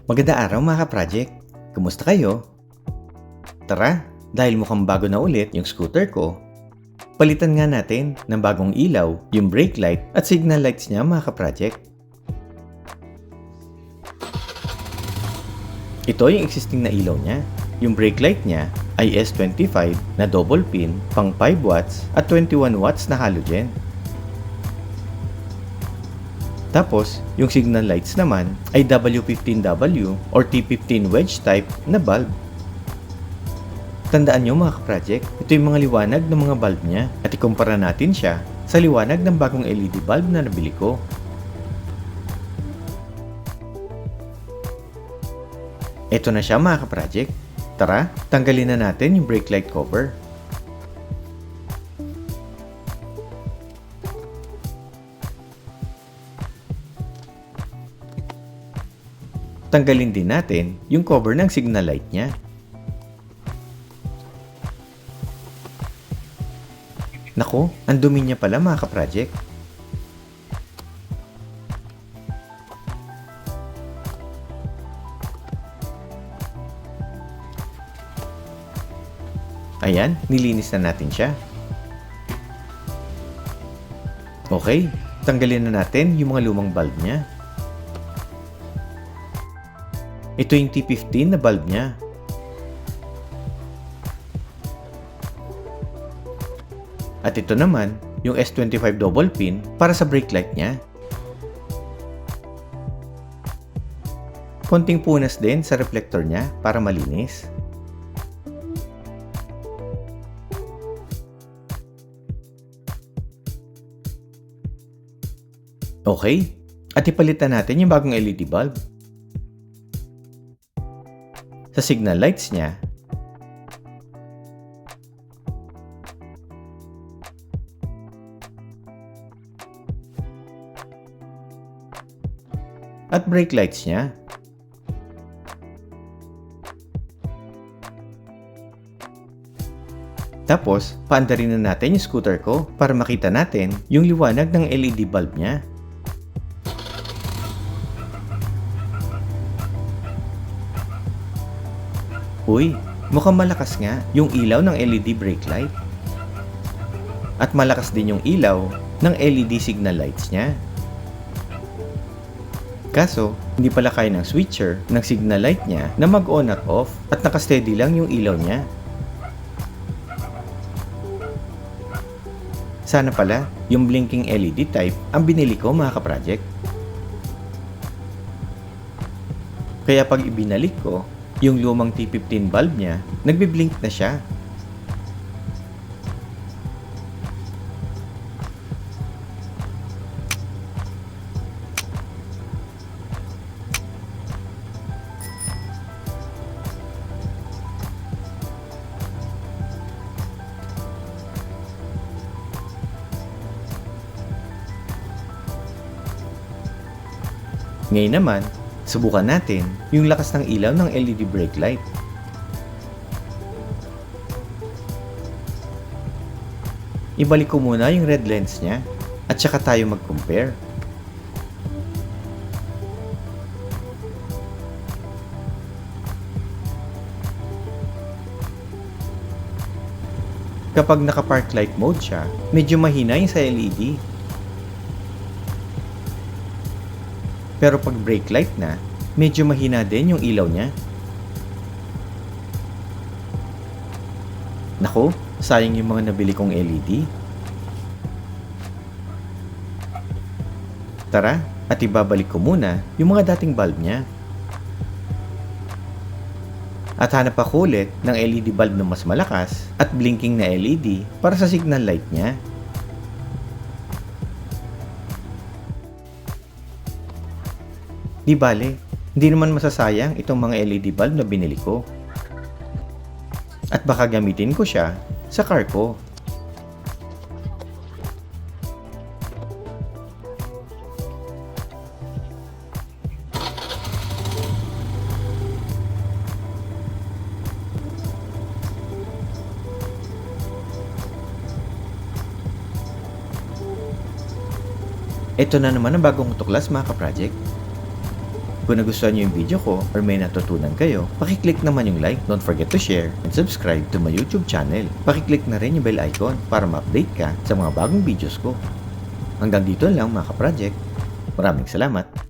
Magandang araw mga ka-project! Kumusta kayo? Tara, dahil mukhang bago na ulit yung scooter ko, palitan nga natin ng bagong ilaw, yung brake light at signal lights niya mga ka-project. Ito yung existing na ilaw niya. Yung brake light niya ay S25 na double pin, pang 5 watts at 21 watts na halogen. Tapos, yung signal lights naman ay W15W or T15 wedge type na bulb. Tandaan nyo mga ka-project, ito yung mga liwanag ng mga bulb niya at ikumpara natin siya sa liwanag ng bagong LED bulb na nabili ko. Ito na siya mga ka-project. Tara, tanggalin na natin yung brake light cover. Tanggalin din natin yung cover ng signal light niya. Nako, ang dumi niya pala mga ka-project. Ayan, nilinis na natin siya. Okay, tanggalin na natin yung mga lumang bulb niya. Ito yung T15 na bulb niya. At ito naman, yung S25 double pin para sa brake light niya. Konting punas din sa reflector niya para malinis. Okay, at ipalitan natin yung bagong LED bulb. Sa signal lights niya, at brake lights niya. Tapos, paandarin na natin yung scooter ko para makita natin yung liwanag ng LED bulb niya. Uy, mukhang malakas nga yung ilaw ng LED brake light. At malakas din yung ilaw ng LED signal lights niya. Kaso, hindi pala kaya ng switcher ng signal light niya na mag-on at off at nakasteady lang yung ilaw niya. Sana pala, yung blinking LED type ang binili ko mga ka-project. Kaya pag ibinalik ko, yung lumang T15 bulb niya, nagbi-blink na siya. Ngayon naman, subukan natin yung lakas ng ilaw ng LED brake light. Ibalik ko muna yung red lens niya at saka tayo mag-compare. Kapag naka-park light mode siya, medyo mahina yung sa LED. Pero pag brake light na, medyo mahina din yung ilaw niya. Naku, sayang yung mga nabili kong LED. Tara, at ibabalik ko muna yung mga dating bulb niya. At hanap ako ulit ng LED bulb na mas malakas at blinking na LED para sa signal light niya. Di bale, hindi naman masasayang itong mga LED bulb na binili ko. At baka gamitin ko siya sa car ko. Ito na naman ang bagong tuklas mga ka-project. Kung nagustuhan niyo yung video ko or may natutunan kayo, pakiclick naman yung like. Don't forget to share and subscribe to my YouTube channel. Pakiclick na rin yung bell icon para ma-update ka sa mga bagong videos ko. Hanggang dito lang mga ka-project. Maraming salamat.